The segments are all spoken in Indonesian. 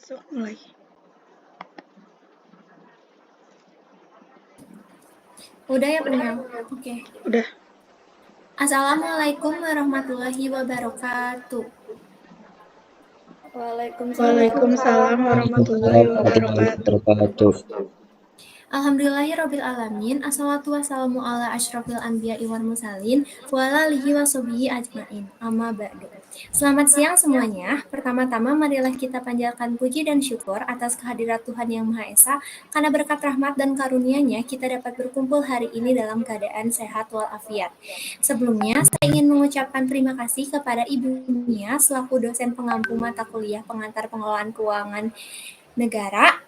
Sok mulai. Udah ya Purnam? Oke. Udah. Assalamualaikum warahmatullahi wabarakatuh. Waalaikumsalam warahmatullahi wabarakatuh. Alhamdulillahirrabbilalamin. Assalatu wassalamu ala asyrafil anbiya wal mursalin wa ala alihi wa sahbihi ajmain. Amma ba'du. Selamat siang semuanya. Pertama-tama marilah kita panjatkan puji dan syukur atas kehadirat Tuhan Yang Maha Esa, karena berkat rahmat dan karunia-Nya kita dapat berkumpul hari ini dalam keadaan sehat walafiat. Sebelumnya, saya ingin mengucapkan terima kasih kepada Ibu Mia selaku dosen pengampu mata kuliah pengantar pengelolaan keuangan negara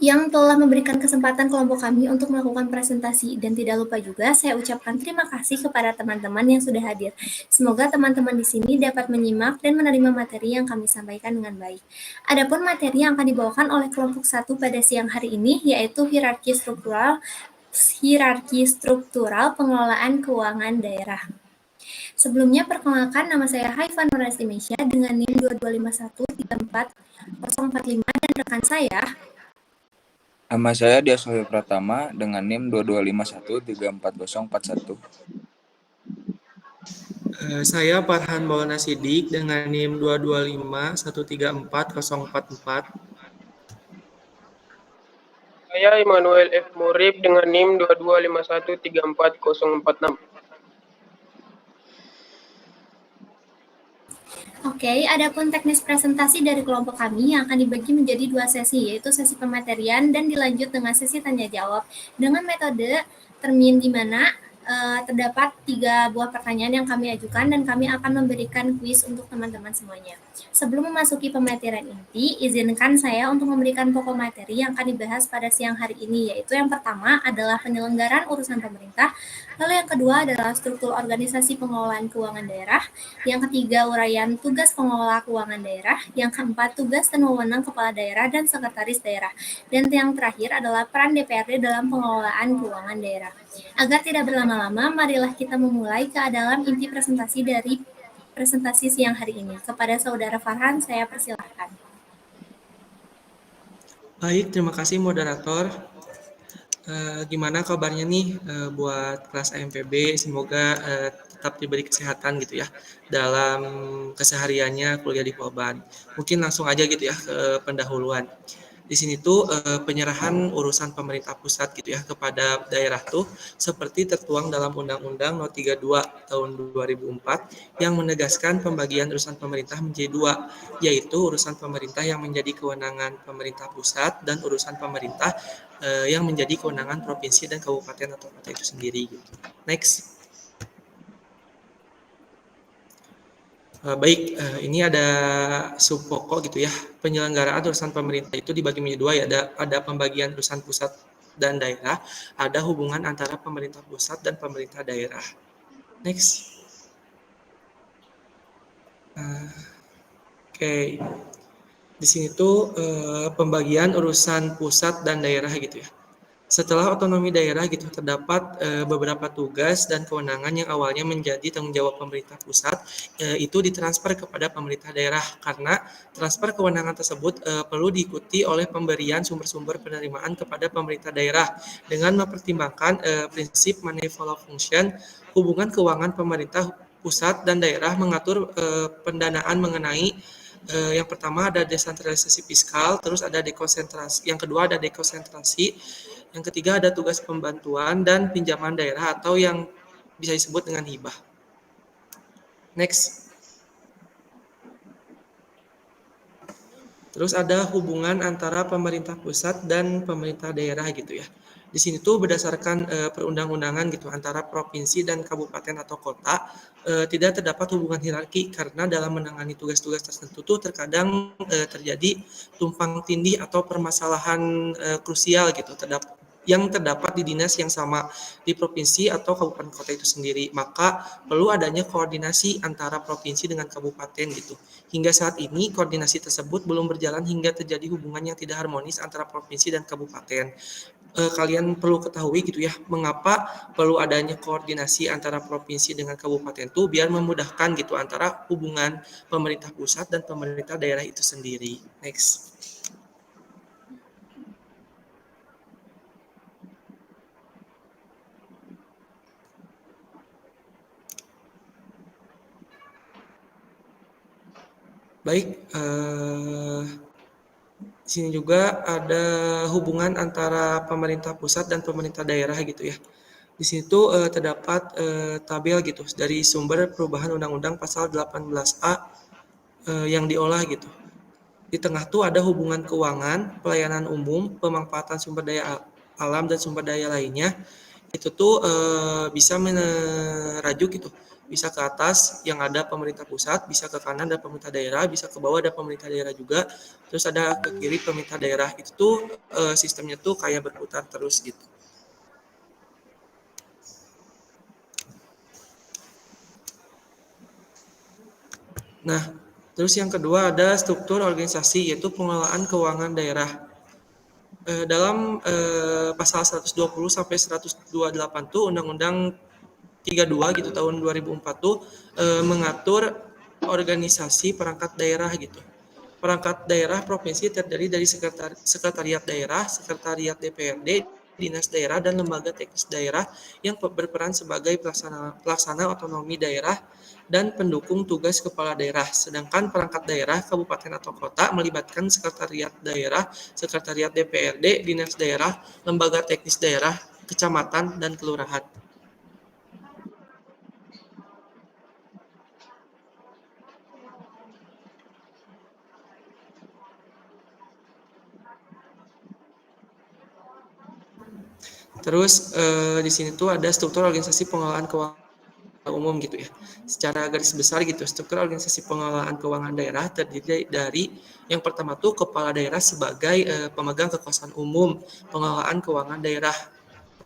yang telah memberikan kesempatan kelompok kami untuk melakukan presentasi. Dan tidak lupa juga saya ucapkan terima kasih kepada teman-teman yang sudah hadir. Semoga teman-teman di sini dapat menyimak dan menerima materi yang kami sampaikan dengan baik. Adapun materi yang akan dibawakan oleh kelompok 1 pada siang hari ini yaitu hierarki struktural pengelolaan keuangan daerah. Sebelumnya perkenalkan, nama saya Haifa Nurestimesia dengan NIM 225134045 dan rekan saya. Nama saya Dias Wahyu Pratama dengan NIM 2251344041. Saya Farhan Maulana Sidik dengan NIM 225134044. Saya Immanuel F. Murib dengan NIM 225134046. Oke, adapun teknis presentasi dari kelompok kami yang akan dibagi menjadi 2 sesi, yaitu sesi pematerian dan dilanjut dengan sesi tanya jawab dengan metode termin di mana terdapat 3 buah pertanyaan yang kami ajukan dan kami akan memberikan kuis untuk teman-teman semuanya. Sebelum memasuki pematerian inti, izinkan saya untuk memberikan pokok materi yang akan dibahas pada siang hari ini, yaitu yang pertama adalah penyelenggaraan urusan pemerintah, lalu yang kedua adalah struktur organisasi pengelolaan keuangan daerah, yang ketiga uraian tugas pengelola keuangan daerah, yang keempat tugas dan wewenang kepala daerah dan sekretaris daerah, dan yang terakhir adalah peran DPRD dalam pengelolaan keuangan daerah. Agar tidak berlama-lama, marilah kita memulai ke dalam inti presentasi dari presentasi siang hari ini. Kepada Saudara Farhan, saya persilahkan. Baik, terima kasih moderator. Gimana kabarnya nih buat kelas AMPB? Semoga tetap diberi kesehatan gitu ya dalam kesehariannya kuliah di Polban. Mungkin langsung aja gitu ya ke pendahuluan. Di sini tuh penyerahan urusan pemerintah pusat gitu ya kepada daerah tuh seperti tertuang dalam Undang-Undang No 32 tahun 2004 yang menegaskan pembagian urusan pemerintah menjadi 2, yaitu urusan pemerintah yang menjadi kewenangan pemerintah pusat dan urusan pemerintah yang menjadi kewenangan provinsi dan kabupaten atau kota itu sendiri gitu. Next. Baik, ini ada sub pokok gitu ya. Penyelenggaraan urusan pemerintah itu dibagi menjadi 2 ya. Ada pembagian urusan pusat dan daerah, ada hubungan antara pemerintah pusat dan pemerintah daerah. Next. Oke. Di sini tuh pembagian urusan pusat dan daerah gitu ya. Setelah otonomi daerah gitu terdapat beberapa tugas dan kewenangan yang awalnya menjadi tanggung jawab pemerintah pusat itu ditransfer kepada pemerintah daerah, karena transfer kewenangan tersebut perlu diikuti oleh pemberian sumber-sumber penerimaan kepada pemerintah daerah dengan mempertimbangkan prinsip manifold function. Hubungan keuangan pemerintah pusat dan daerah mengatur pendanaan mengenai yang pertama ada desentralisasi fiskal, terus ada dekonsentrasi, yang kedua ada dekonsentrasi, yang ketiga ada tugas pembantuan dan pinjaman daerah atau yang bisa disebut dengan hibah. Next. Terus ada hubungan antara pemerintah pusat dan pemerintah daerah gitu ya. Di sini tuh berdasarkan perundang-undangan gitu antara provinsi dan kabupaten atau kota tidak terdapat hubungan hierarki, karena dalam menangani tugas-tugas tertentu tuh terkadang terjadi tumpang tindih atau permasalahan krusial gitu yang terdapat di dinas yang sama di provinsi atau kabupaten kota itu sendiri. Maka perlu adanya koordinasi antara provinsi dengan kabupaten gitu. Hingga saat ini koordinasi tersebut belum berjalan hingga terjadi hubungan yang tidak harmonis antara provinsi dan kabupaten. kalian perlu ketahui gitu ya, mengapa perlu adanya koordinasi antara provinsi dengan kabupaten itu biar memudahkan gitu antara hubungan pemerintah pusat dan pemerintah daerah itu sendiri. Next. Baik, di sini juga ada hubungan antara pemerintah pusat dan pemerintah daerah gitu ya. Di situ terdapat tabel gitu dari sumber perubahan Undang-Undang Pasal 18A yang diolah gitu. Di tengah tuh ada hubungan keuangan, pelayanan umum, pemanfaatan sumber daya alam dan sumber daya lainnya. Itu tuh bisa merajuk gitu. Bisa ke atas yang ada pemerintah pusat, bisa ke kanan ada pemerintah daerah, bisa ke bawah ada pemerintah daerah juga. Terus ada ke kiri pemerintah daerah. Itu tuh sistemnya tuh kayak berputar terus gitu. Nah, terus yang kedua ada struktur organisasi, yaitu pengelolaan keuangan daerah. Dalam pasal 120 sampai 128 tuh Undang-Undang 32 gitu tahun 2004 tuh mengatur organisasi perangkat daerah gitu. Perangkat daerah provinsi terdiri dari sekretariat daerah, sekretariat DPRD, dinas daerah, dan lembaga teknis daerah yang berperan sebagai pelaksana otonomi daerah dan pendukung tugas kepala daerah. Sedangkan perangkat daerah, kabupaten atau kota melibatkan sekretariat daerah, sekretariat DPRD, dinas daerah, lembaga teknis daerah, kecamatan, dan kelurahan. Terus di sini tuh ada struktur organisasi pengelolaan keuangan umum gitu ya. Secara garis besar gitu, struktur organisasi pengelolaan keuangan daerah terdiri dari yang pertama tuh kepala daerah sebagai pemegang kekuasaan umum pengelolaan keuangan daerah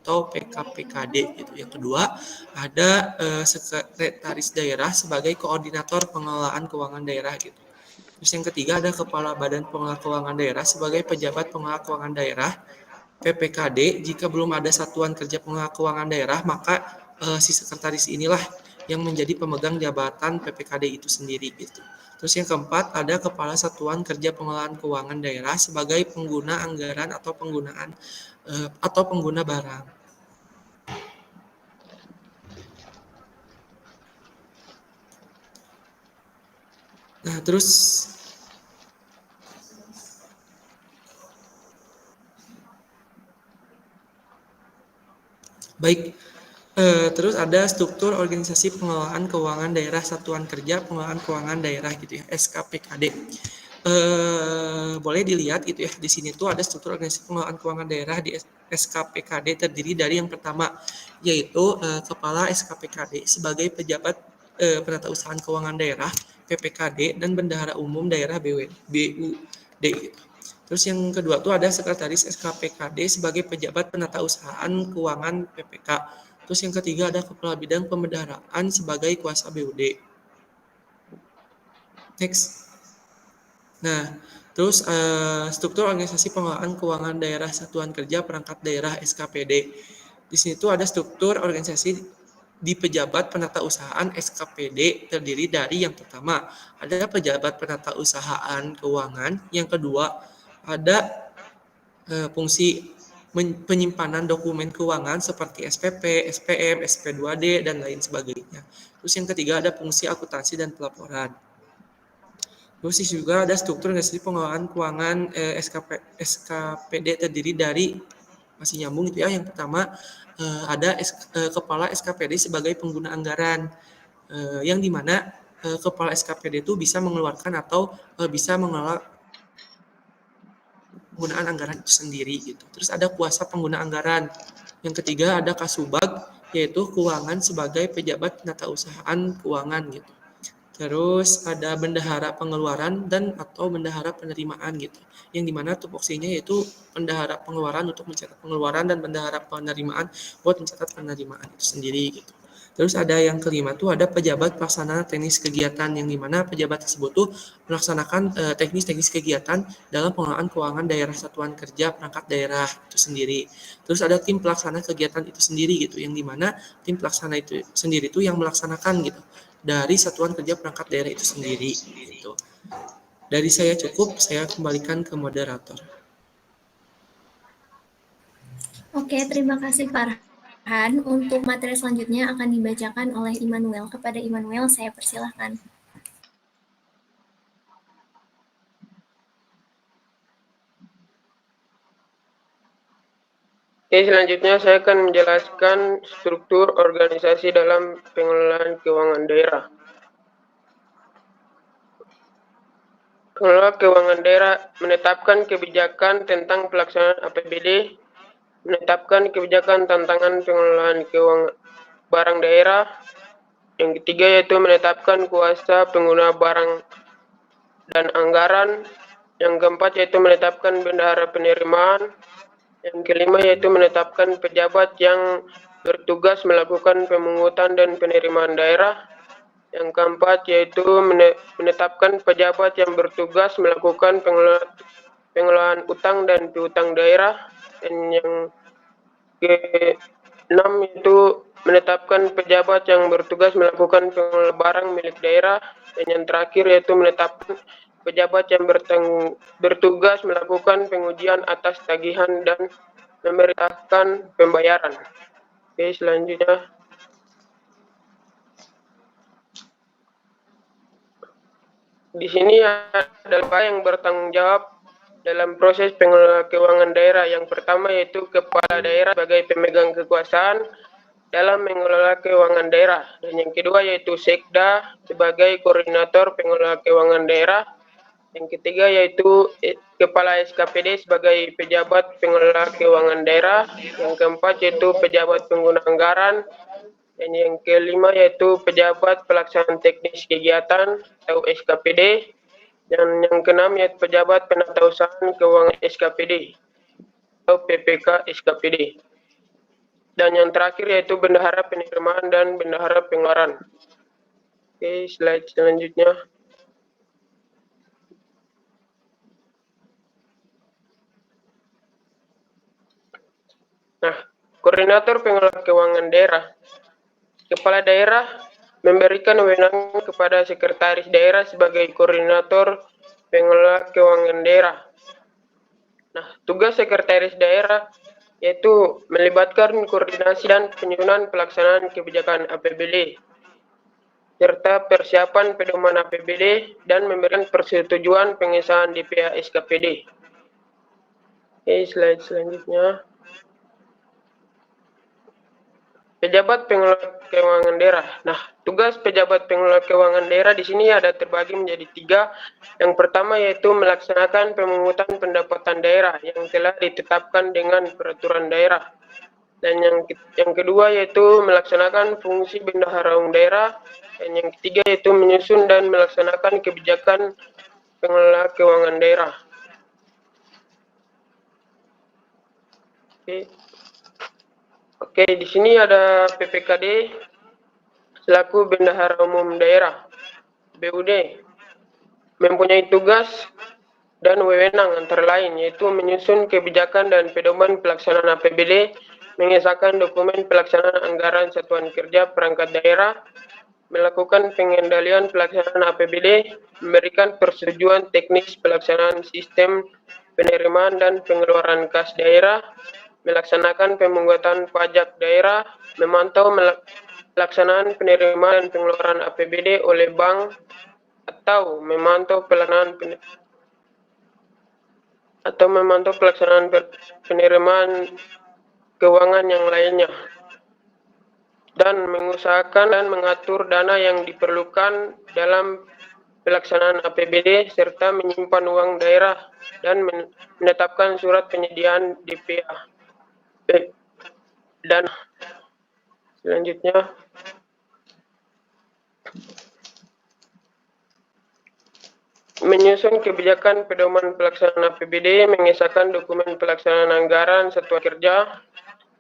atau PKPKD gitu. Yang kedua ada sekretaris daerah sebagai koordinator pengelolaan keuangan daerah gitu. Terus yang ketiga ada kepala badan pengelola keuangan daerah sebagai pejabat pengelola keuangan daerah. PPKD, jika belum ada satuan kerja pengelola keuangan daerah, maka si sekretaris inilah yang menjadi pemegang jabatan PPKD itu sendiri gitu. Terus yang keempat ada kepala satuan kerja pengelolaan keuangan daerah sebagai pengguna anggaran atau pengguna barang. Nah, terus baik, terus ada struktur organisasi pengelolaan keuangan daerah satuan kerja pengelolaan keuangan daerah gitu ya, SKPKD. Boleh dilihat gitu ya, di sini tuh ada struktur organisasi pengelolaan keuangan daerah di SKPKD terdiri dari yang pertama yaitu kepala SKPKD sebagai pejabat penatausahaan keuangan daerah PPKD dan bendahara umum daerah BUD gitu. Terus yang kedua tuh ada sekretaris SKPKD sebagai pejabat penatausahaan keuangan PPK. Terus yang ketiga ada kepala bidang pembendaharaan sebagai kuasa BUD. Next. Nah, terus struktur organisasi pengelolaan keuangan daerah satuan kerja perangkat daerah SKPD. Di sini tuh ada struktur organisasi di pejabat penatausahaan SKPD terdiri dari yang pertama ada pejabat penatausahaan keuangan, yang kedua ada fungsi penyimpanan dokumen keuangan seperti SPP, SPM, SP2D, dan lain sebagainya. Terus yang ketiga ada fungsi akuntansi dan pelaporan. Terus juga ada struktur organisasi pengelolaan keuangan SKPD terdiri dari masih nyambung itu ya. Yang pertama ada kepala SKPD sebagai pengguna anggaran, yang dimana kepala SKPD itu bisa mengeluarkan atau bisa mengelola penggunaan anggaran itu sendiri gitu. Terus ada kuasa pengguna anggaran. Yang ketiga ada Kasubag, yaitu keuangan sebagai pejabat penatausahaan keuangan gitu. Terus ada bendahara pengeluaran dan atau bendahara penerimaan gitu. Yang dimana tupoksinya yaitu bendahara pengeluaran untuk mencatat pengeluaran dan bendahara penerimaan buat mencatat penerimaan itu sendiri gitu. Terus ada yang kelima tuh ada pejabat pelaksana teknis kegiatan, yang dimana pejabat tersebut tuh melaksanakan teknis-teknis kegiatan dalam pengelolaan keuangan daerah satuan kerja perangkat daerah itu sendiri. Terus ada tim pelaksana kegiatan itu sendiri gitu, yang dimana tim pelaksana itu sendiri tuh yang melaksanakan gitu dari satuan kerja perangkat daerah itu sendiri gitu. Dari saya cukup, saya kembalikan ke moderator. Oke, terima kasih Pak Farhan. Untuk materi selanjutnya akan dibacakan oleh Immanuel. Kepada Immanuel, saya persilahkan. Oke, selanjutnya saya akan menjelaskan struktur organisasi dalam pengelolaan keuangan daerah. Pengelola keuangan daerah menetapkan kebijakan tentang pelaksanaan APBD, menetapkan kebijakan tantangan pengelolaan keuangan barang daerah. Yang ketiga yaitu menetapkan kuasa pengguna barang dan anggaran. Yang keempat yaitu menetapkan bendahara penerimaan. Yang kelima yaitu menetapkan pejabat yang bertugas melakukan pemungutan dan penerimaan daerah. Yang keempat yaitu menetapkan pejabat yang bertugas melakukan pengelolaan utang dan piutang daerah. Dan yang keenam yaitu menetapkan pejabat yang bertugas melakukan pengelolaan barang milik daerah. Dan yang terakhir yaitu menetapkan pejabat yang bertugas melakukan pengujian atas tagihan dan memerintahkan pembayaran. Oke, selanjutnya. Di sini adalah yang bertanggung jawab dalam proses pengelolaan keuangan daerah. Yang pertama yaitu kepala daerah sebagai pemegang kekuasaan dalam mengelola keuangan daerah. Dan yang kedua yaitu Sekda sebagai koordinator pengelola keuangan daerah. Yang ketiga yaitu Kepala SKPD sebagai pejabat pengelola keuangan daerah. Yang keempat yaitu pejabat pengguna anggaran. Dan yang kelima yaitu pejabat pelaksanaan teknis kegiatan atau SKPD. Dan yang keenam yaitu pejabat penata usahaan keuangan SKPD atau PPK SKPD. Dan yang terakhir yaitu bendahara penerimaan dan bendahara pengeluaran. Oke, slide selanjutnya. Nah, koordinator pengelola keuangan daerah. Kepala daerah memberikan wewenang kepada sekretaris daerah sebagai koordinator pengelola keuangan daerah. Nah, tugas sekretaris daerah yaitu melibatkan koordinasi dan penyusunan pelaksanaan kebijakan APBD serta persiapan pedoman APBD dan memberikan persetujuan pengesahan DPA SKPD. Oke, slide selanjutnya. Pejabat pengelola keuangan daerah. Nah, tugas pejabat pengelola keuangan daerah di sini ada terbagi menjadi 3. Yang pertama yaitu melaksanakan pemungutan pendapatan daerah yang telah ditetapkan dengan peraturan daerah. Dan yang kedua yaitu melaksanakan fungsi bendahara umum daerah. Dan yang ketiga yaitu menyusun dan melaksanakan kebijakan pengelola keuangan daerah. Oke, di sini ada PPKD selaku bendahara umum daerah. BUD mempunyai tugas dan wewenang antara lain yaitu menyusun kebijakan dan pedoman pelaksanaan APBD, mengesahkan dokumen pelaksanaan anggaran satuan kerja perangkat daerah, melakukan pengendalian pelaksanaan APBD, memberikan persetujuan teknis pelaksanaan sistem penerimaan dan pengeluaran kas daerah, melaksanakan pemungutan pajak daerah, memantau pelaksanaan penerimaan dan pengeluaran APBD oleh bank, atau memantau pelaksanaan penerimaan keuangan yang lainnya, dan mengusahakan dan mengatur dana yang diperlukan dalam pelaksanaan APBD serta menyimpan uang daerah dan menetapkan surat penyediaan DPA. Dan selanjutnya menyusun kebijakan pedoman pelaksanaan APBD, mengesahkan dokumen pelaksanaan anggaran satuan kerja,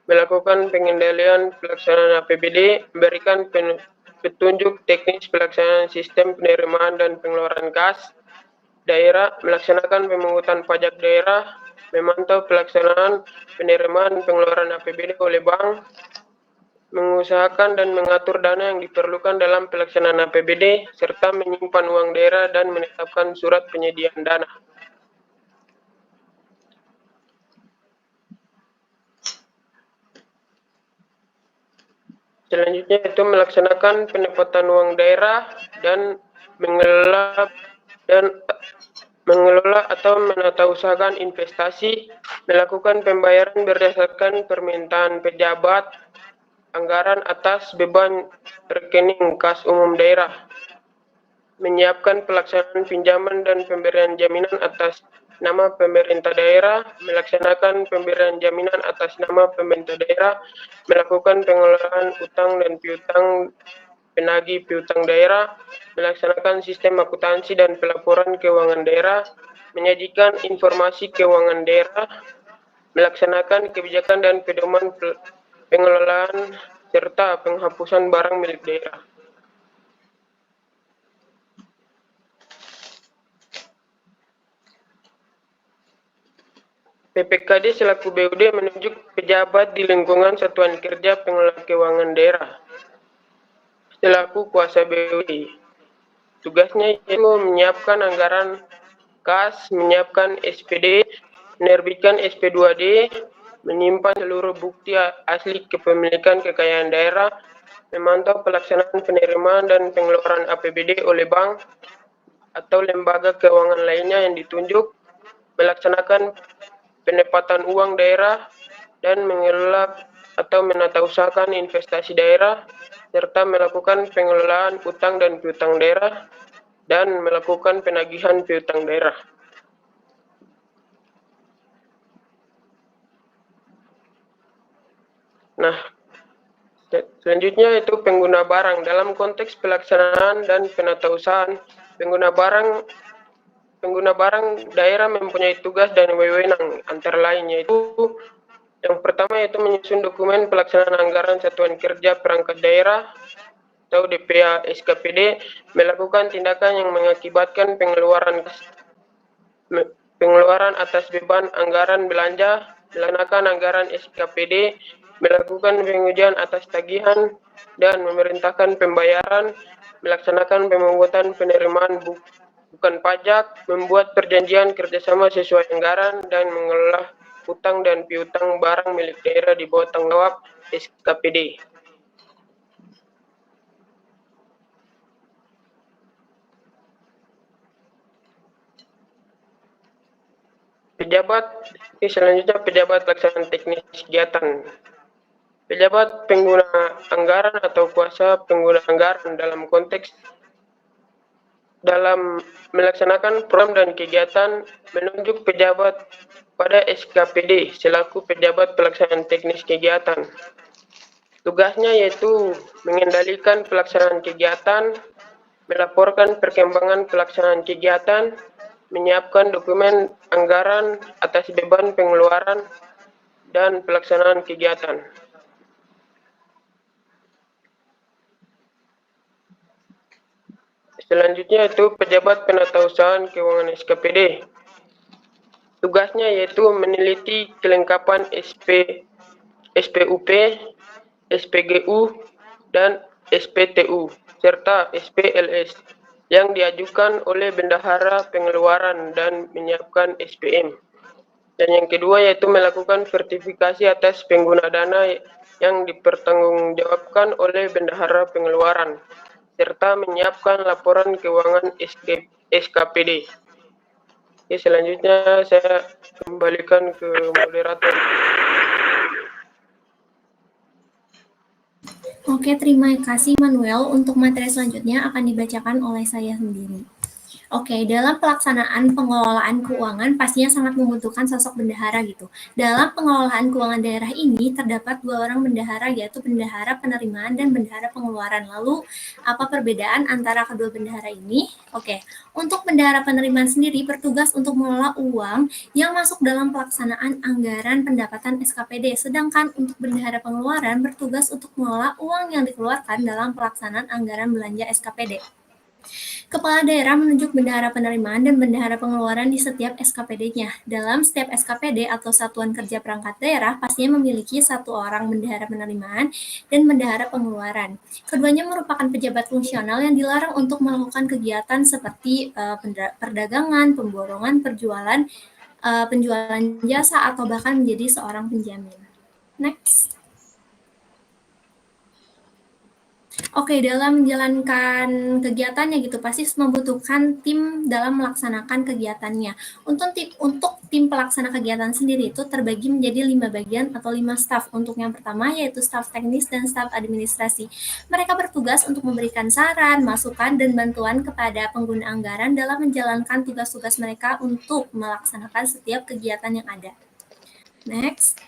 melakukan pengendalian pelaksanaan APBD, memberikan petunjuk teknis pelaksanaan sistem penerimaan dan pengeluaran kas daerah, melaksanakan pemungutan pajak daerah, memantau pelaksanaan penerimaan pengeluaran APBD oleh bank, mengusahakan dan mengatur dana yang diperlukan dalam pelaksanaan APBD, serta menyimpan uang daerah dan menetapkan surat penyediaan dana. Selanjutnya itu melaksanakan penempatan uang daerah dan mengelola atau menatausahakan investasi, melakukan pembayaran berdasarkan permintaan pejabat, anggaran atas beban rekening kas umum daerah, menyiapkan pelaksanaan pinjaman dan pemberian jaminan atas nama pemerintah daerah, melaksanakan pemberian jaminan atas nama pemerintah daerah, melakukan pengelolaan utang dan piutang penagih piutang daerah, melaksanakan sistem akuntansi dan pelaporan keuangan daerah, menyajikan informasi keuangan daerah, melaksanakan kebijakan dan pedoman pengelolaan serta penghapusan barang milik daerah. PPKD selaku BUD menunjuk pejabat di lingkungan Satuan Kerja Pengelola Keuangan Daerah selaku kuasa BUD. Tugasnya yaitu menyiapkan anggaran kas, menyiapkan SPD, menerbitkan SP2D, menyimpan seluruh bukti asli kepemilikan kekayaan daerah, memantau pelaksanaan penerimaan dan pengeluaran APBD oleh bank atau lembaga keuangan lainnya yang ditunjuk, melaksanakan penempatan uang daerah, dan mengelola atau menatausahakan investasi daerah, serta melakukan pengelolaan utang dan piutang daerah, dan melakukan penagihan piutang daerah. Nah, selanjutnya itu pengguna barang. Dalam konteks pelaksanaan dan penatausahaan pengguna barang daerah mempunyai tugas dan wewenang, antara lain yaitu yang pertama yaitu menyusun dokumen pelaksanaan anggaran Satuan Kerja Perangkat Daerah atau DPA SKPD, melakukan tindakan yang mengakibatkan pengeluaran atas beban anggaran belanja, melaksanakan anggaran SKPD, melakukan pengujian atas tagihan, dan memerintahkan pembayaran, melaksanakan pemungutan penerimaan bukan pajak, membuat perjanjian kerjasama sesuai anggaran, dan mengelola utang dan piutang barang milik daerah di bawah tanggung jawab SKPD. Selanjutnya pejabat pelaksanaan teknis kegiatan. Pejabat pengguna anggaran atau kuasa pengguna anggaran dalam melaksanakan program dan kegiatan, menunjuk pejabat pada SKPD selaku pejabat pelaksanaan teknis kegiatan. Tugasnya yaitu mengendalikan pelaksanaan kegiatan, melaporkan perkembangan pelaksanaan kegiatan, menyiapkan dokumen anggaran atas beban pengeluaran dan pelaksanaan kegiatan. Selanjutnya itu pejabat penatausahaan keuangan SKPD. Tugasnya yaitu meneliti kelengkapan SPUP, SPGU, dan SPTU, serta SPLS yang diajukan oleh bendahara pengeluaran dan menyiapkan SPM. Dan yang kedua yaitu melakukan sertifikasi atas pengguna dana yang dipertanggungjawabkan oleh bendahara pengeluaran, serta menyiapkan laporan keuangan SKPD. Oke, selanjutnya saya kembalikan ke moderator. Oke, terima kasih Manuel. Untuk materi selanjutnya akan dibacakan oleh saya sendiri. Oke, dalam pelaksanaan pengelolaan keuangan pastinya sangat membutuhkan sosok bendahara gitu. Dalam pengelolaan keuangan daerah ini terdapat 2 orang bendahara, yaitu bendahara penerimaan dan bendahara pengeluaran. Lalu, apa perbedaan antara kedua bendahara ini? Oke, untuk bendahara penerimaan sendiri bertugas untuk mengelola uang yang masuk dalam pelaksanaan anggaran pendapatan SKPD, sedangkan untuk bendahara pengeluaran bertugas untuk mengelola uang yang dikeluarkan dalam pelaksanaan anggaran belanja SKPD. Kepala daerah menunjuk bendahara penerimaan dan bendahara pengeluaran di setiap SKPD-nya. Dalam setiap SKPD atau satuan kerja perangkat daerah pastinya memiliki 1 orang bendahara penerimaan dan bendahara pengeluaran. Keduanya merupakan pejabat fungsional yang dilarang untuk melakukan kegiatan seperti perdagangan, pemborongan, penjualan jasa, atau bahkan menjadi seorang penjamin. Next. Oke, dalam menjalankan kegiatannya gitu, pasti membutuhkan tim dalam melaksanakan kegiatannya. Untuk tim pelaksana kegiatan sendiri itu terbagi menjadi 5 bagian atau 5 staf. Untuk yang pertama yaitu staf teknis dan staf administrasi. Mereka bertugas untuk memberikan saran, masukan, dan bantuan kepada pengguna anggaran dalam menjalankan tugas-tugas mereka untuk melaksanakan setiap kegiatan yang ada. Next.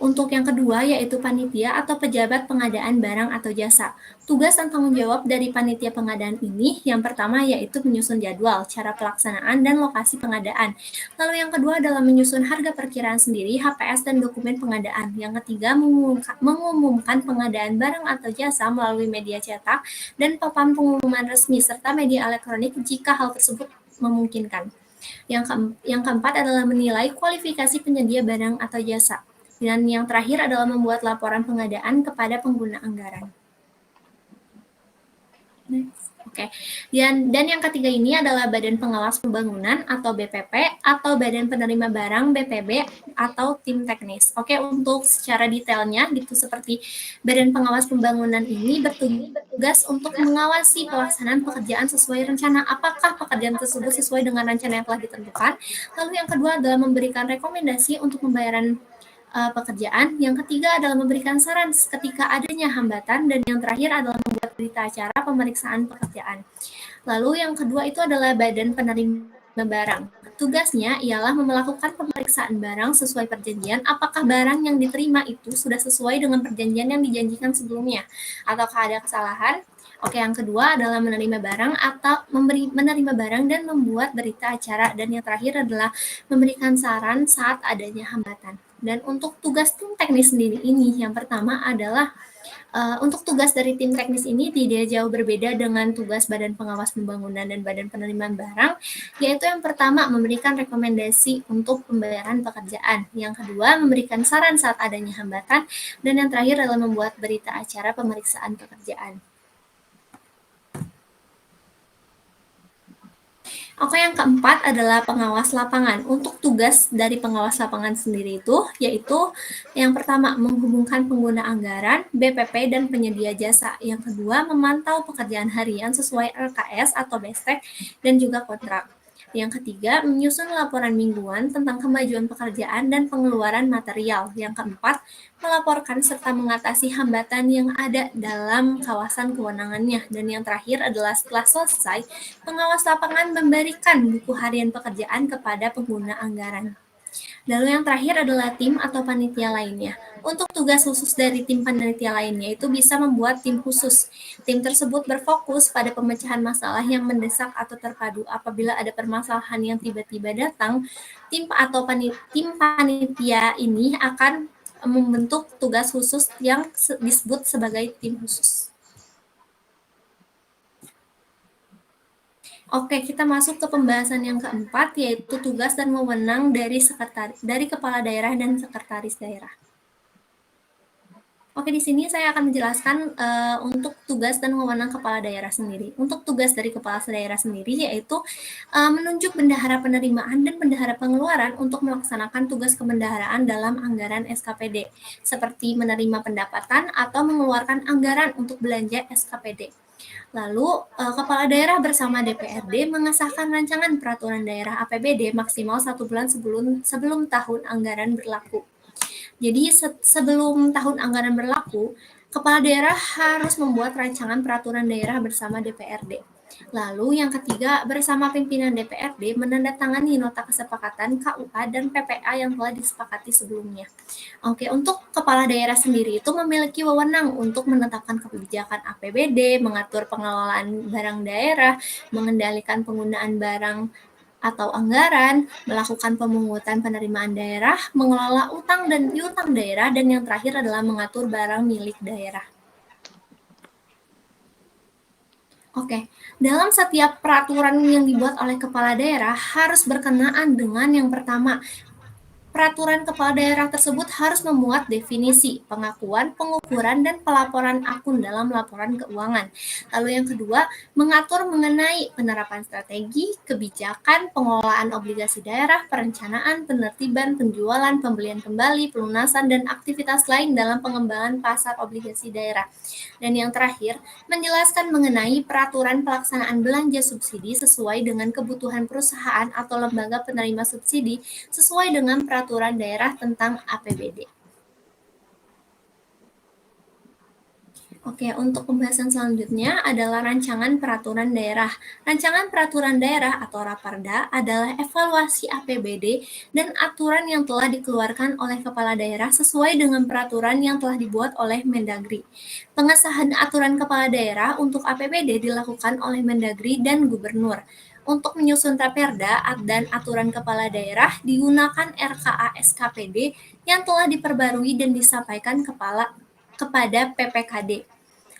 Untuk yang kedua yaitu panitia atau pejabat pengadaan barang atau jasa. Tugas dan tanggung jawab dari panitia pengadaan ini yang pertama yaitu menyusun jadwal, cara pelaksanaan, dan lokasi pengadaan. Lalu yang kedua adalah menyusun harga perkiraan sendiri, HPS, dan dokumen pengadaan. Yang ketiga mengumumkan pengadaan barang atau jasa melalui media cetak dan papan pengumuman resmi serta media elektronik jika hal tersebut memungkinkan. Yang keempat adalah menilai kualifikasi penyedia barang atau jasa. Dan yang terakhir adalah membuat laporan pengadaan kepada pengguna anggaran. Next. Oke. Dan yang ketiga ini adalah Badan Pengawas Pembangunan atau BPP atau Badan Penerima Barang BPB atau tim teknis. Oke, untuk secara detailnya gitu seperti Badan Pengawas Pembangunan ini bertugas untuk mengawasi pelaksanaan pekerjaan sesuai rencana. Apakah pekerjaan tersebut sesuai dengan rencana yang telah ditentukan? Lalu yang kedua adalah memberikan rekomendasi untuk pembayaran pekerjaan. Yang ketiga adalah memberikan saran ketika adanya hambatan, dan yang terakhir adalah membuat berita acara pemeriksaan pekerjaan. Lalu yang kedua itu adalah Badan Penerima Barang. Tugasnya ialah melakukan pemeriksaan barang sesuai perjanjian, apakah barang yang diterima itu sudah sesuai dengan perjanjian yang dijanjikan sebelumnya, ataukah ada kesalahan. Oke, yang kedua adalah menerima barang atau menerima barang dan membuat berita acara, dan yang terakhir adalah memberikan saran saat adanya hambatan. Dan untuk tugas tim teknis sendiri ini, yang pertama adalah untuk tugas dari tim teknis ini tidak jauh berbeda dengan tugas Badan Pengawas Pembangunan dan Badan Penerimaan Barang, yaitu yang pertama memberikan rekomendasi untuk pembayaran pekerjaan, yang kedua memberikan saran saat adanya hambatan, dan yang terakhir adalah membuat berita acara pemeriksaan pekerjaan. Oke, yang keempat adalah pengawas lapangan. Untuk tugas dari pengawas lapangan sendiri itu, yaitu yang pertama menghubungkan pengguna anggaran, BPP, dan penyedia jasa. Yang kedua, memantau pekerjaan harian sesuai RKS atau BSTEK dan juga kontrak. Yang ketiga, menyusun laporan mingguan tentang kemajuan pekerjaan dan pengeluaran material. Yang keempat, melaporkan serta mengatasi hambatan yang ada dalam kawasan kewenangannya. Dan yang terakhir adalah setelah selesai, pengawas lapangan memberikan buku harian pekerjaan kepada pengguna anggaran. Lalu yang terakhir adalah tim atau panitia lainnya. Untuk tugas khusus dari tim panitia lainnya itu bisa membuat tim khusus. Tim tersebut berfokus pada pemecahan masalah yang mendesak atau terpadu. Apabila ada permasalahan yang tiba-tiba datang, tim panitia ini akan membentuk tugas khusus yang disebut sebagai tim khusus. Oke, kita masuk ke pembahasan yang keempat, yaitu tugas dan wewenang dari kepala daerah dan sekretaris daerah. Oke, di sini saya akan menjelaskan untuk tugas dan wewenang kepala daerah sendiri. Untuk tugas dari kepala daerah sendiri yaitu menunjuk bendahara penerimaan dan bendahara pengeluaran untuk melaksanakan tugas kebendaharaan dalam anggaran SKPD, seperti menerima pendapatan atau mengeluarkan anggaran untuk belanja SKPD. Lalu, kepala daerah bersama DPRD mengesahkan rancangan peraturan daerah APBD maksimal 1 bulan sebelum tahun anggaran berlaku. Jadi sebelum tahun anggaran berlaku, Kepala daerah harus membuat rancangan peraturan daerah bersama DPRD. Lalu yang ketiga, bersama pimpinan DPRD menandatangani nota kesepakatan KUA dan PPA yang telah disepakati sebelumnya. Oke, untuk kepala daerah sendiri itu memiliki wewenang untuk menetapkan kebijakan APBD, mengatur pengelolaan barang daerah, mengendalikan penggunaan barang atau anggaran, melakukan pemungutan penerimaan daerah, mengelola utang dan piutang daerah, dan yang terakhir adalah mengatur barang milik daerah. Oke, dalam setiap peraturan yang dibuat oleh kepala daerah harus berkenaan dengan yang pertama, peraturan kepala daerah tersebut harus memuat definisi, pengakuan, pengukuran, dan pelaporan akun dalam laporan keuangan. Lalu yang kedua, mengatur mengenai penerapan strategi, kebijakan, pengelolaan obligasi daerah, perencanaan, penertiban, penjualan, pembelian kembali, pelunasan, dan aktivitas lain dalam pengembangan pasar obligasi daerah. Dan yang terakhir, menjelaskan mengenai peraturan pelaksanaan belanja subsidi sesuai dengan kebutuhan perusahaan atau lembaga penerima subsidi sesuai dengan peraturan daerah tentang APBD. Oke, untuk pembahasan selanjutnya adalah rancangan peraturan daerah. Rancangan peraturan daerah atau Raperda adalah evaluasi APBD dan aturan yang telah dikeluarkan oleh kepala daerah sesuai dengan peraturan yang telah dibuat oleh Mendagri. Pengesahan aturan kepala daerah untuk APBD dilakukan oleh Mendagri dan Gubernur. Untuk menyusun Raperda dan aturan kepala daerah digunakan RKA SKPD yang telah diperbarui dan disampaikan kepada PPKD.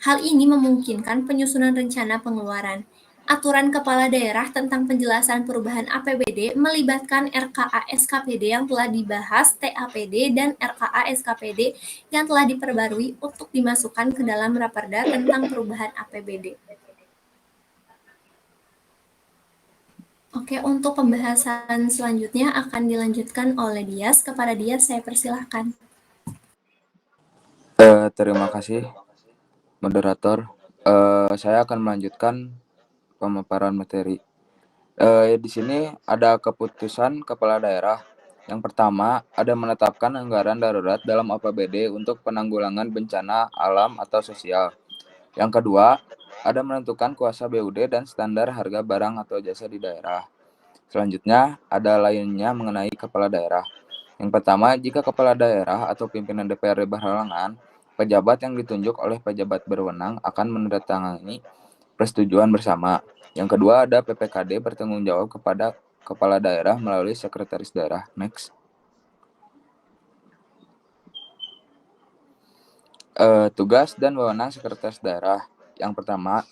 Hal ini memungkinkan penyusunan rencana pengeluaran. Aturan kepala daerah tentang penjelasan perubahan APBD melibatkan RKA SKPD yang telah dibahas TAPD dan RKA SKPD yang telah diperbarui untuk dimasukkan ke dalam Raperda tentang perubahan APBD. Oke, untuk pembahasan selanjutnya akan dilanjutkan oleh Dias. Kepada Dias, saya persilahkan. Terima kasih, moderator. Saya akan melanjutkan pemaparan materi. Di sini ada keputusan kepala daerah. Yang pertama, ada menetapkan anggaran darurat dalam APBD untuk penanggulangan bencana alam atau sosial. Yang kedua, ada menentukan kuasa BUD dan standar harga barang atau jasa di daerah. Selanjutnya, ada lainnya mengenai kepala daerah. Yang pertama, jika kepala daerah atau pimpinan DPRD berhalangan, pejabat yang ditunjuk oleh pejabat berwenang akan menandatangani persetujuan bersama. Yang kedua, ada PPKD bertanggung jawab kepada kepala daerah melalui sekretaris daerah. Next. Tugas dan wewenang sekretaris daerah. Yang pertama,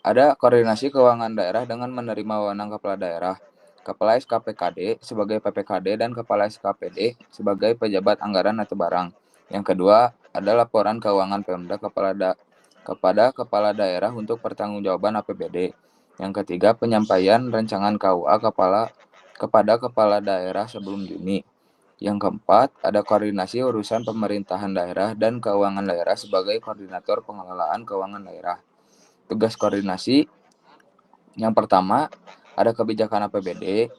ada koordinasi keuangan daerah dengan menerima wewenang kepala daerah. Kepala SKPKD sebagai PPKD dan Kepala SKPD sebagai pejabat anggaran atau barang. Yang kedua, ada laporan keuangan Pemda kepada kepala daerah untuk pertanggungjawaban APBD. Yang ketiga, penyampaian rancangan KUA kepada kepala daerah sebelum Juni. Yang keempat, ada koordinasi urusan pemerintahan daerah dan keuangan daerah sebagai koordinator pengelolaan keuangan daerah. Tugas koordinasi yang pertama, ada kebijakan APBD.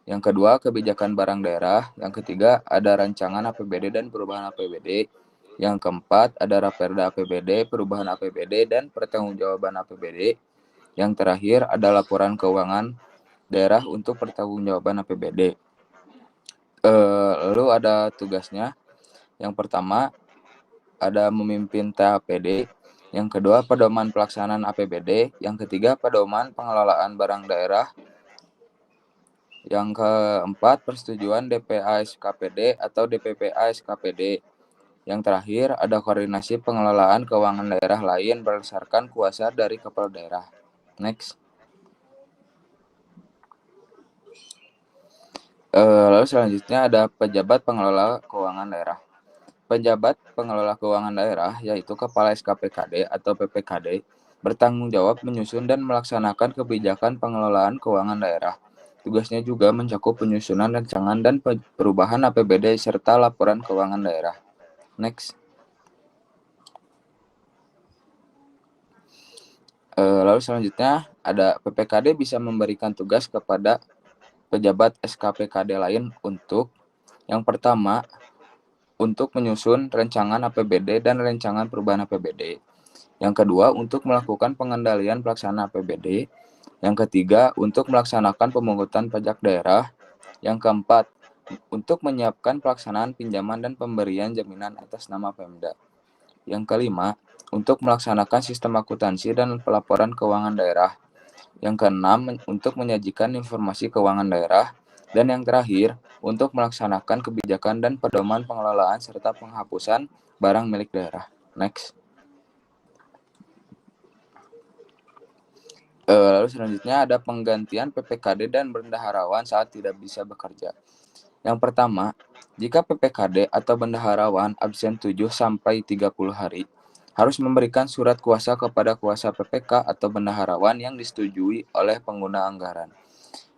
Yang kedua, kebijakan barang daerah. Yang ketiga, ada rancangan APBD dan perubahan APBD. Yang keempat, ada Raperda APBD, perubahan APBD, dan pertanggungjawaban APBD. Yang terakhir, ada laporan keuangan daerah untuk pertanggungjawaban APBD. Lalu ada tugasnya. Yang pertama, ada memimpin TAPD. Yang kedua, pedoman pelaksanaan APBD. Yang ketiga, pedoman pengelolaan barang daerah. Yang keempat, persetujuan DPA SKPD atau DPPA SKPD. Yang terakhir, ada koordinasi pengelolaan keuangan daerah lain berdasarkan kuasa dari kepala daerah. Next. Lalu selanjutnya ada pejabat pengelola keuangan daerah. Pejabat pengelola keuangan daerah, yaitu Kepala SKPKD atau PPKD, bertanggung jawab menyusun dan melaksanakan kebijakan pengelolaan keuangan daerah. Tugasnya juga mencakup penyusunan rancangan dan perubahan APBD serta laporan keuangan daerah. Next. Lalu selanjutnya ada PPKD bisa memberikan tugas kepada pejabat SKPKD lain untuk yang pertama, untuk menyusun rancangan APBD dan rancangan perubahan APBD. Yang kedua, untuk melakukan pengendalian pelaksanaan APBD. Yang ketiga, untuk melaksanakan pemungutan pajak daerah. Yang keempat, untuk menyiapkan pelaksanaan pinjaman dan pemberian jaminan atas nama Pemda. Yang kelima, untuk melaksanakan sistem akuntansi dan pelaporan keuangan daerah. Yang keenam, untuk menyajikan informasi keuangan daerah. Dan yang terakhir, untuk melaksanakan kebijakan dan pedoman pengelolaan serta penghapusan barang milik daerah. Next. Lalu selanjutnya ada penggantian PPKD dan bendaharawan saat tidak bisa bekerja. Yang pertama, jika PPKD atau bendaharawan absen 7 sampai 30 hari, harus memberikan surat kuasa kepada kuasa PPK atau bendaharawan yang disetujui oleh pengguna anggaran.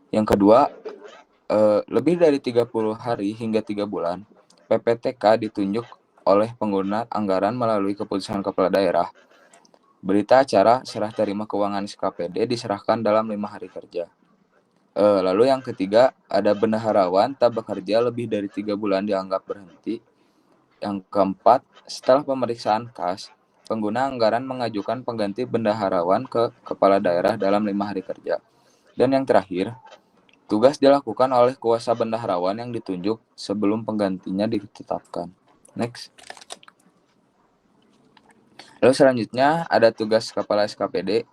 Yang kedua, lebih dari 30 hari hingga 3 bulan, PPTK ditunjuk oleh pengguna anggaran melalui keputusan kepala daerah. Berita acara serah terima keuangan SKPD diserahkan dalam 5 hari kerja. Lalu yang ketiga, ada bendaharawan tak bekerja lebih dari 3 bulan dianggap berhenti. Yang keempat, setelah pemeriksaan kas, pengguna anggaran mengajukan pengganti bendaharawan ke kepala daerah dalam 5 hari kerja. Dan yang terakhir, tugas dilakukan oleh kuasa bendaharawan yang ditunjuk sebelum penggantinya ditetapkan. Next. Lalu selanjutnya ada tugas kepala SKPD.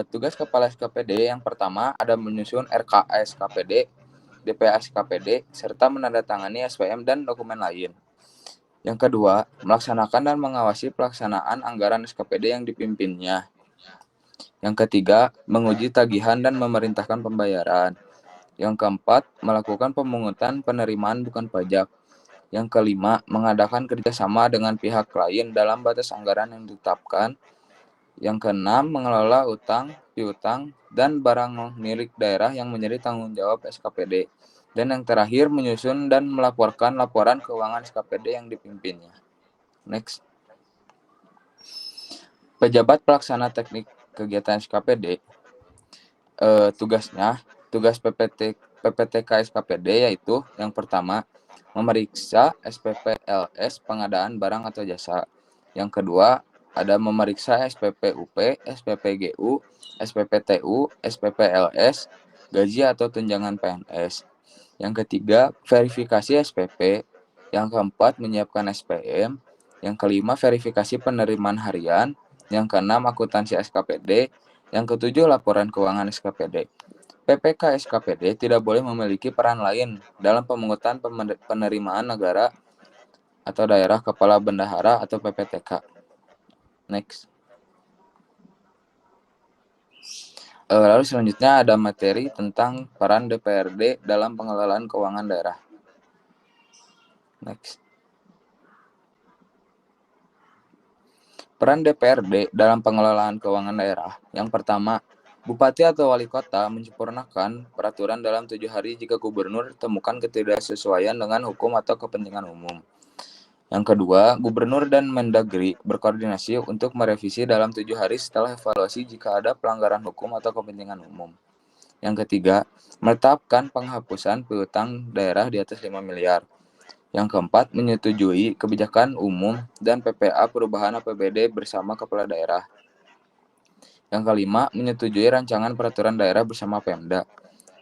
Tugas kepala SKPD yang pertama ada menyusun RKA SKPD, DPA SKPD, serta menandatangani SPM dan dokumen lain. Yang kedua, melaksanakan dan mengawasi pelaksanaan anggaran SKPD yang dipimpinnya. Yang ketiga, menguji tagihan dan memerintahkan pembayaran. Yang keempat, melakukan pemungutan penerimaan bukan pajak. Yang kelima, mengadakan kerjasama dengan pihak lain dalam batas anggaran yang ditetapkan. Yang keenam, mengelola utang, piutang, dan barang milik daerah yang menjadi tanggung jawab SKPD. Dan yang terakhir, menyusun dan melaporkan laporan keuangan SKPD yang dipimpinnya. Next. Pejabat pelaksana teknik kegiatan SKPD, tugas PPTK SKPD yaitu yang pertama, memeriksa SPP LS pengadaan barang atau jasa. Yang kedua, ada memeriksa SPP UP, SPP GU, SPP TU, SPP LS, gaji atau tunjangan PNS. Yang ketiga, verifikasi SPP. Yang keempat, menyiapkan SPM. Yang kelima, verifikasi penerimaan harian. Yang keenam, akuntansi SKPD. Yang ketujuh, laporan keuangan SKPD. PPK SKPD tidak boleh memiliki peran lain dalam pemungutan penerimaan negara atau daerah kepala bendahara atau PPTK. Next. Lalu selanjutnya ada materi tentang peran DPRD dalam pengelolaan keuangan daerah. Next. Peran DPRD dalam pengelolaan keuangan daerah. Yang pertama, Bupati atau Wali Kota menyempurnakan peraturan dalam 7 hari jika Gubernur temukan ketidaksesuaian dengan hukum atau kepentingan umum. Yang kedua, Gubernur dan Mendagri berkoordinasi untuk merevisi dalam 7 hari setelah evaluasi jika ada pelanggaran hukum atau kepentingan umum. Yang ketiga, menetapkan penghapusan piutang daerah di atas 5 miliar. Yang keempat, menyetujui kebijakan umum dan PPA perubahan APBD bersama kepala daerah. Yang kelima, menyetujui rancangan peraturan daerah bersama Pemda.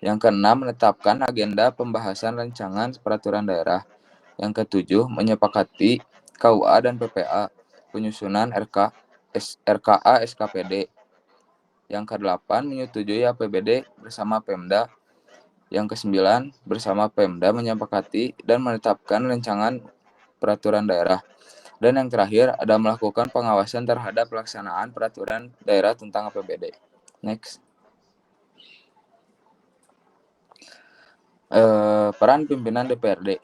Yang keenam, menetapkan agenda pembahasan rancangan peraturan daerah. Yang ketujuh, menyepakati KUA dan PPA, penyusunan RKA SKPD. Yang kedelapan, menyetujui APBD bersama Pemda. Yang kesembilan, bersama Pemda menyepakati dan menetapkan rancangan peraturan daerah. Dan yang terakhir, ada melakukan pengawasan terhadap pelaksanaan peraturan daerah tentang APBD. Next. Peran pimpinan DPRD.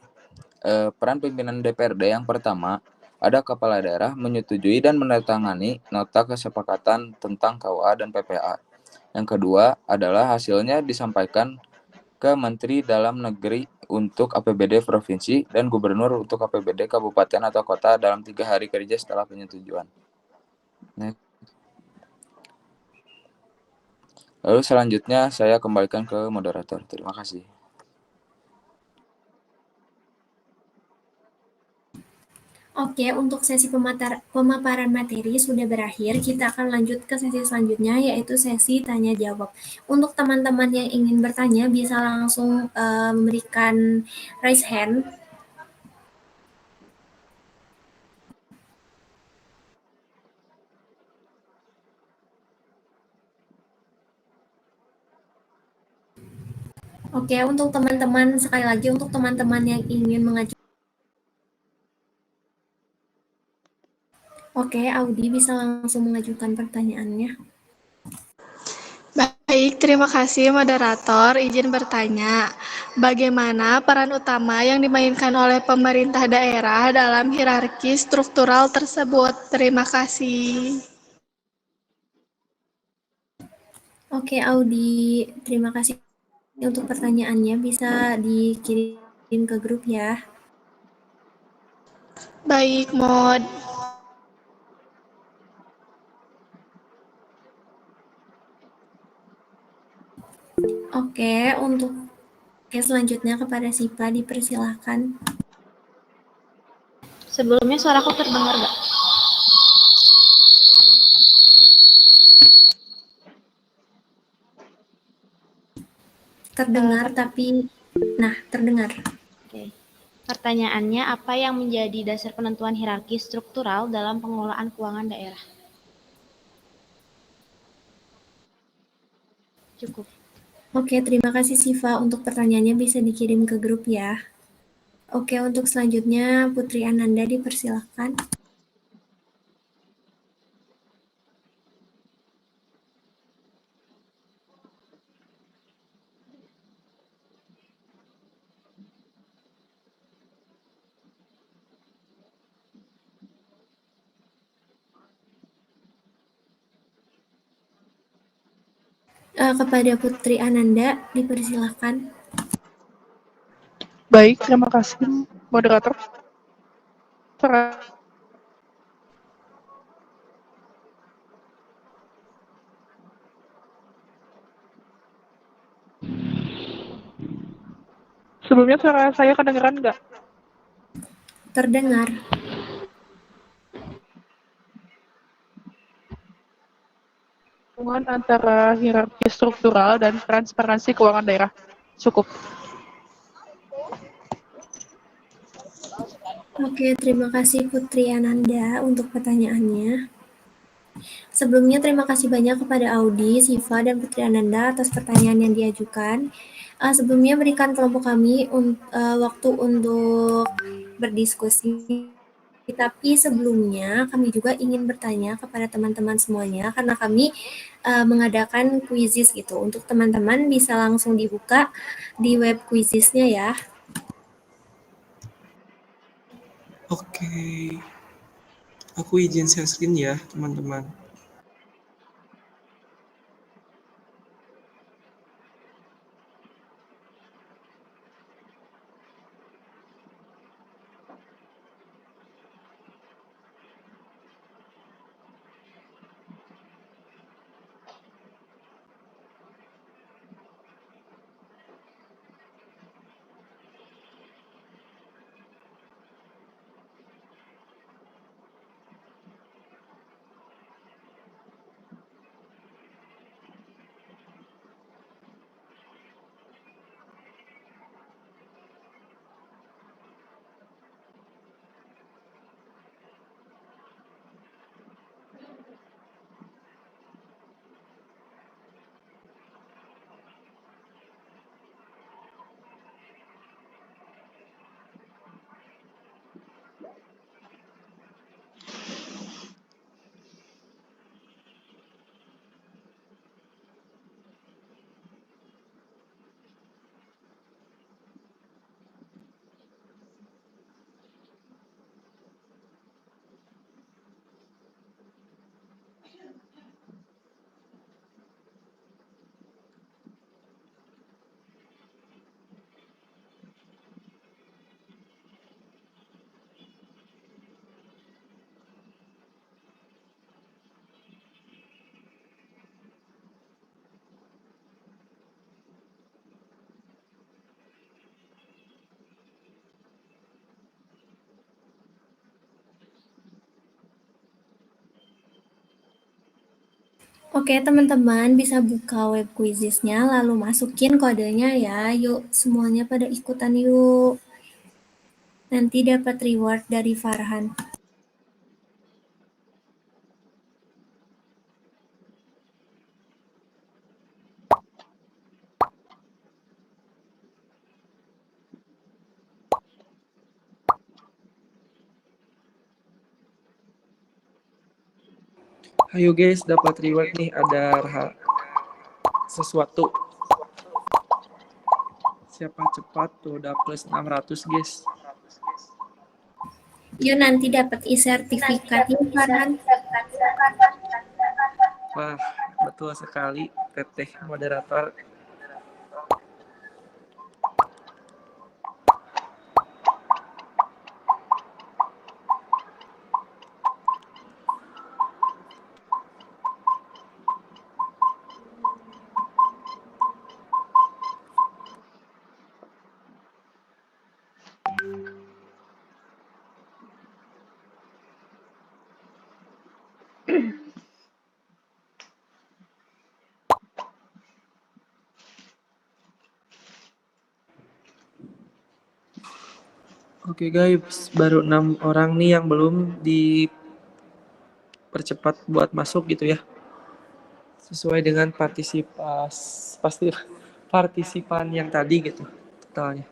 Peran pimpinan DPRD yang pertama, ada kepala daerah menyetujui dan menandatangani nota kesepakatan tentang KUA dan PPA. Yang kedua adalah hasilnya disampaikan ke Menteri Dalam Negeri untuk APBD Provinsi dan Gubernur untuk APBD Kabupaten atau Kota dalam 3 hari kerja setelah penyetujuan. Next. Lalu selanjutnya saya kembalikan ke moderator. Terima kasih. Oke, untuk sesi pemaparan materi sudah berakhir. Kita akan lanjut ke sesi selanjutnya, yaitu sesi tanya jawab. Untuk teman-teman yang ingin bertanya, bisa langsung memberikan raise hand. Oke, untuk teman-teman, sekali lagi untuk teman-teman yang ingin mengajukan. Oke, Audi bisa langsung mengajukan pertanyaannya. Baik, terima kasih moderator. Izin bertanya, bagaimana peran utama yang dimainkan oleh pemerintah daerah dalam hierarki struktural tersebut? Terima kasih. Oke, Audi, terima kasih untuk pertanyaannya. Bisa dikirim ke grup ya. Baik, Mod. Oke, untuk selanjutnya kepada Sipa dipersilahkan. Sebelumnya suaraku terdengar nggak? Terdengar, tapi terdengar. Oke. Pertanyaannya, apa yang menjadi dasar penentuan hierarki struktural dalam pengelolaan keuangan daerah? Cukup. Oke, terima kasih Siva untuk pertanyaannya, bisa dikirim ke grup ya. Oke, untuk selanjutnya Putri Ananda dipersilahkan. Kepada Putri Ananda dipersilahkan. Baik, terima kasih moderator. Sebelumnya suara saya kedengeran nggak? Terdengar. Hubungan antara hierarki struktural dan transparansi keuangan daerah. Cukup. Oke, terima kasih Putri Ananda untuk pertanyaannya. Sebelumnya terima kasih banyak kepada Audi, Siva, dan Putri Ananda atas pertanyaan yang diajukan. Sebelumnya berikan kelompok kami waktu untuk berdiskusi. Tapi sebelumnya kami juga ingin bertanya kepada teman-teman semuanya karena kami mengadakan quizzes gitu. Untuk teman-teman bisa langsung dibuka di web quizzesnya ya. Oke. Aku izin share screen ya, teman-teman. Oke, teman-teman bisa buka web quizisnya lalu masukin kodenya ya. Yuk, semuanya pada ikutan yuk. Nanti dapat reward dari Farhan. Ayo guys, dapat reward nih, ada sesuatu. Siapa cepat tuh udah plus 600 guys. Yuk nanti dapat e-sertifikat ya Farhan. Wah, betul sekali Teteh moderator. Oke guys, baru 6 orang nih yang belum dipercepat buat masuk gitu ya. Sesuai dengan partisipan yang tadi gitu totalnya.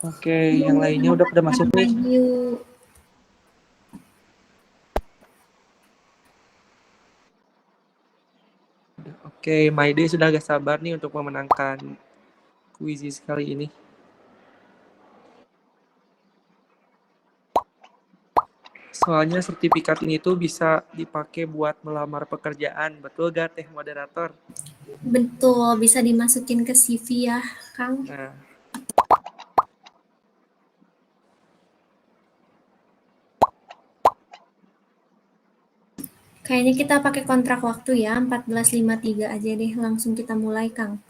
Oke, yang lainnya udah pada masuk nih. Yuk. Oke, Maide sudah agak sabar nih untuk memenangkan kuisis kali ini. Soalnya sertifikat ini tuh bisa dipakai buat melamar pekerjaan. Betul gak Teh moderator? Betul, bisa dimasukin ke CV ya, Kang. Nah, Kayaknya kita pakai kontrak waktu ya, 14.53 aja deh. Langsung kita mulai, Kang.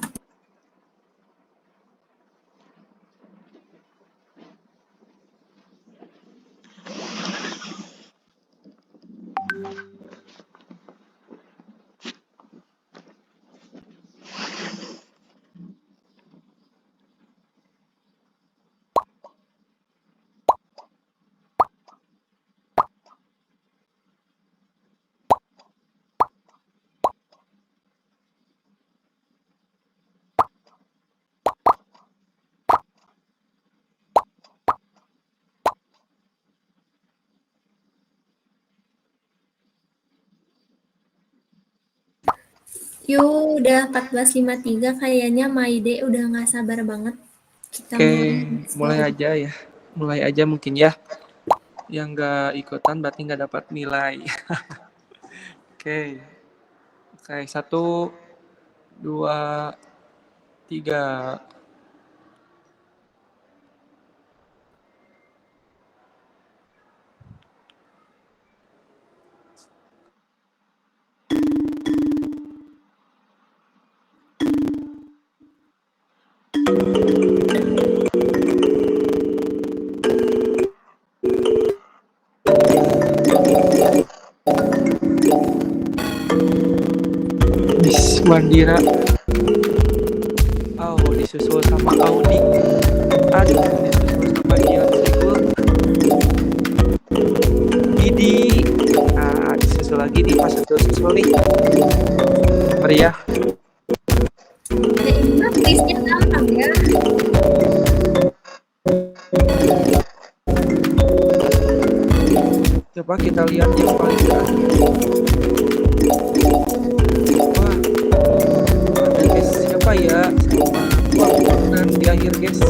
Yuk, udah 14.53. Kayaknya Maide udah nggak sabar banget. Kita oke, mulai aja ya. Mulai aja mungkin ya. Yang nggak ikutan berarti nggak dapat nilai. Oke. Oke, 1, 2, 3. Wandira. Oh, disusul sama Audi. Aduh, disusul sama Ian Sikul. Didi. Disusul lagi nih, pas susul nih. Meriah. listnya gampang ya. Coba kita lihat yang paling terakhir. Wah, ada guys siapa ya? Wah, benar di akhir guys.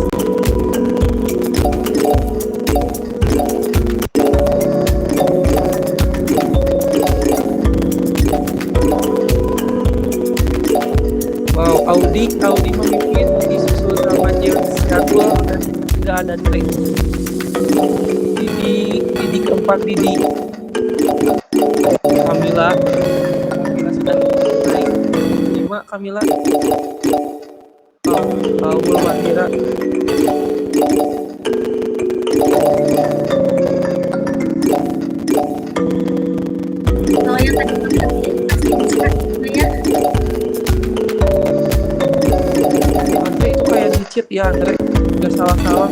Wow, Audi memimpin disusul sama James Jadwal dan tidak ada Dre. Didi keempat Didi. Kamila sudah naik 5 Kamila. Paul Wahira. Kalau yang tadi ya. Andre itu kayak di-cheat ya Andre. Gak salah-salah.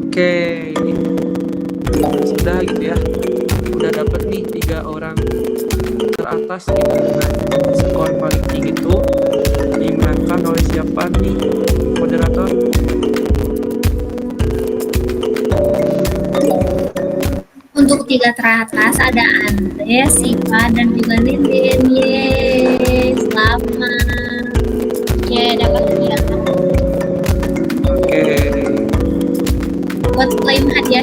Oke, ini sudah gitu ya. Udah dapet nih 3 orang teratas gitu dengan skor paling tinggi itu dimenangkan oleh siapa nih moderator? Untuk 3 teratas ada Andre, Siva, dan juga Nindin. Yeay, selamat. Oke, dapat hadiah. Oke. Buat klaim hadiah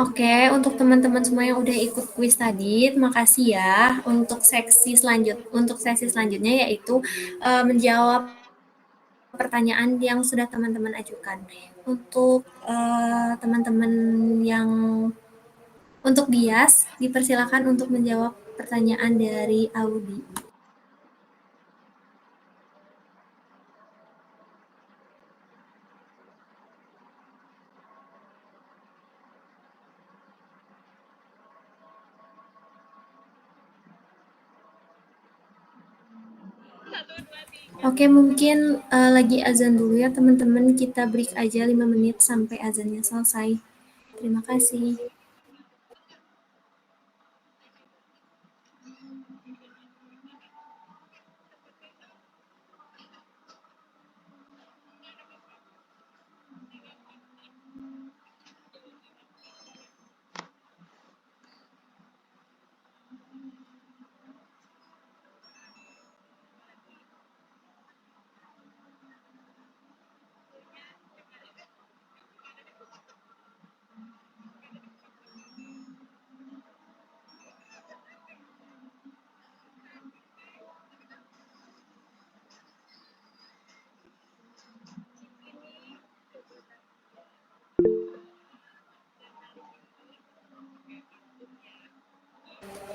Oke, untuk teman-teman semua yang udah ikut kuis tadi, terima kasih ya. Untuk sesi selanjutnya yaitu menjawab pertanyaan yang sudah teman-teman ajukan. Untuk teman-teman yang untuk bias, dipersilakan untuk menjawab pertanyaan dari Audi. Oke, mungkin lagi azan dulu ya teman-teman. Kita break aja 5 menit sampai azannya selesai. Terima kasih.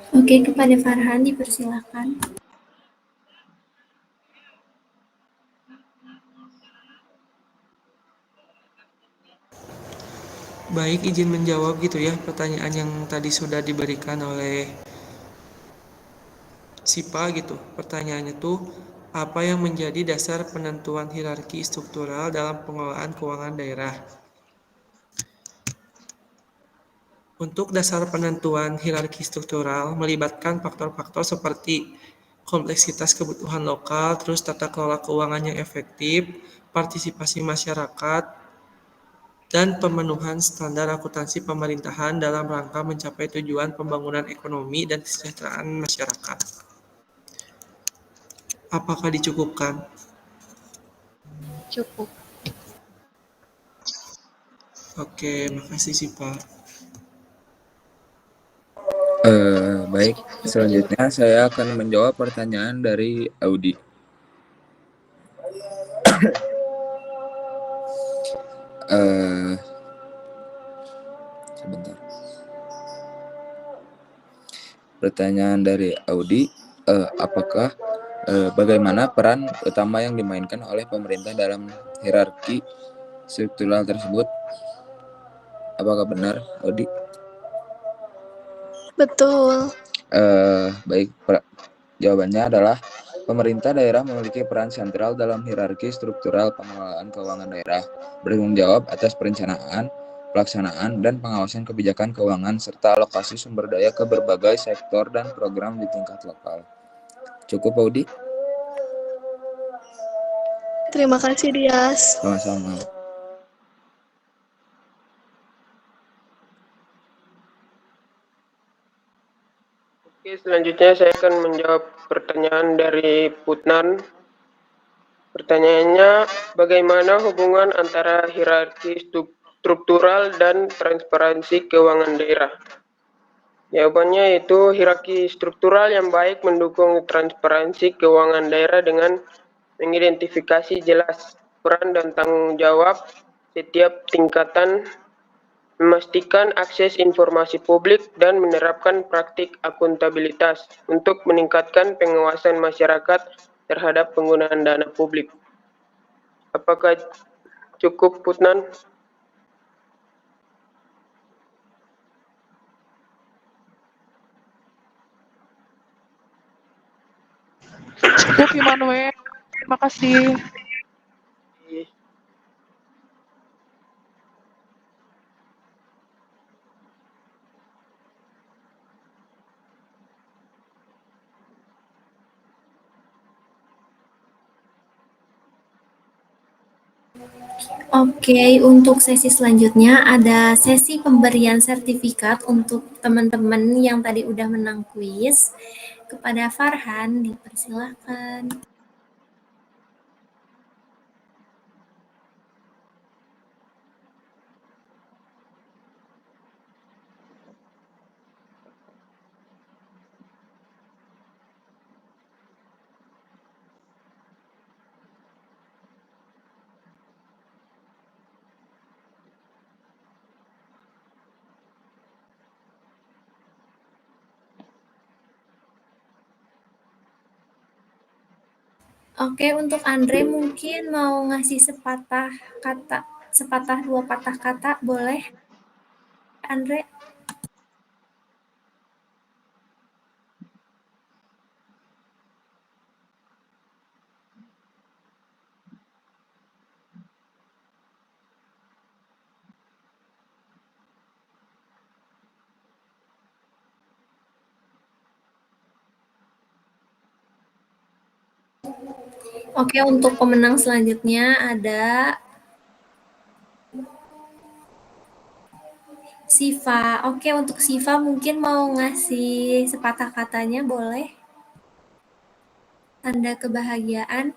Oke, kepada Farhan dipersilakan. Baik, izin menjawab gitu ya pertanyaan yang tadi sudah diberikan oleh Sipa gitu. Pertanyaannya tuh, apa yang menjadi dasar penentuan hierarki struktural dalam pengelolaan keuangan daerah? Untuk dasar penentuan hierarki struktural melibatkan faktor-faktor seperti kompleksitas kebutuhan lokal, terus tata kelola keuangan yang efektif, partisipasi masyarakat, dan pemenuhan standar akuntansi pemerintahan dalam rangka mencapai tujuan pembangunan ekonomi dan kesejahteraan masyarakat. Apakah dicukupkan? Cukup. Oke, makasih sih Pak. Baik, selanjutnya saya akan menjawab pertanyaan dari Audi. Sebentar. Pertanyaan dari Audi, apakah bagaimana peran utama yang dimainkan oleh pemerintah dalam hierarki struktural tersebut? Apakah benar, Audi? Betul. Baik, jawabannya adalah pemerintah daerah memiliki peran sentral dalam hierarki struktural pengelolaan keuangan daerah, bertanggung jawab atas perencanaan, pelaksanaan, dan pengawasan kebijakan keuangan, serta alokasi sumber daya ke berbagai sektor dan program di tingkat lokal. Cukup, Audi? Terima kasih, Dias. Sama-sama. Oke, selanjutnya saya akan menjawab pertanyaan dari Putnan. Pertanyaannya, bagaimana hubungan antara hierarki struktural dan transparansi keuangan daerah? Jawabannya yaitu hierarki struktural yang baik mendukung transparansi keuangan daerah dengan mengidentifikasi jelas peran dan tanggung jawab setiap tingkatan, memastikan akses informasi publik, dan menerapkan praktik akuntabilitas untuk meningkatkan pengawasan masyarakat terhadap penggunaan dana publik. Apakah cukup, Putnan? Cukup, Immanuel. Terima kasih. Oke, untuk sesi selanjutnya ada sesi pemberian sertifikat untuk teman-teman yang tadi udah menang kuis. Kepada Farhan, dipersilahkan. Oke, untuk Andre mungkin mau ngasih sepatah kata, sepatah 2 patah kata, boleh? Andre? Oke, untuk pemenang selanjutnya ada Siva. Oke, untuk Siva mungkin mau ngasih sepatah katanya, boleh? Tanda kebahagiaan.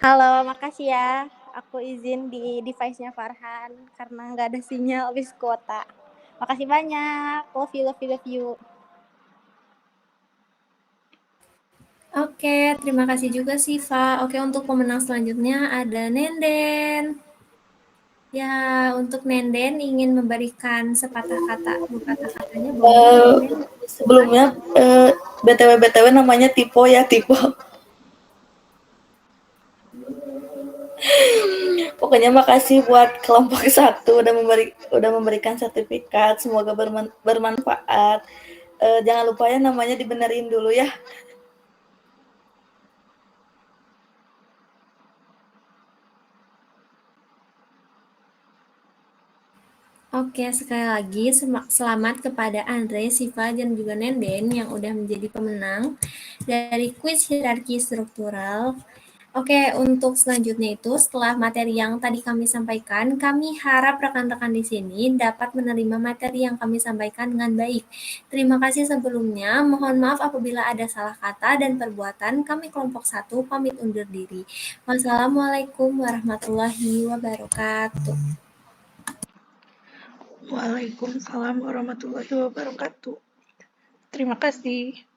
Halo, makasih ya. Aku izin di device-nya Farhan karena nggak ada sinyal habis kuota. Makasih banyak. Love you, love you, love you. Oke, terima kasih juga Siva. Oke, untuk pemenang selanjutnya ada Nenden. Ya, untuk Nenden ingin memberikan sepatah kata, 2 patah katanya boleh, Nenden? Sebelumnya BTW namanya Tipo ya, Tipo. Pokoknya makasih buat kelompok 1 udah memberikan sertifikat, semoga bermanfaat. Jangan lupa ya namanya dibenerin dulu ya. Oke, sekali lagi selamat kepada Andre, Siva, dan juga Nenden yang udah menjadi pemenang dari kuis hierarki struktural. Oke, untuk selanjutnya itu setelah materi yang tadi kami sampaikan, kami harap rekan-rekan di sini dapat menerima materi yang kami sampaikan dengan baik. Terima kasih sebelumnya, mohon maaf apabila ada salah kata dan perbuatan. Kami kelompok 1 pamit undur diri. Wassalamualaikum warahmatullahi wabarakatuh. Waalaikumsalam warahmatullahi wabarakatuh. Terima kasih.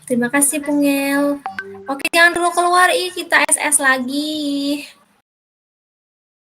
Terima kasih Pungel. Oke, jangan dulu keluar, kita SS lagi.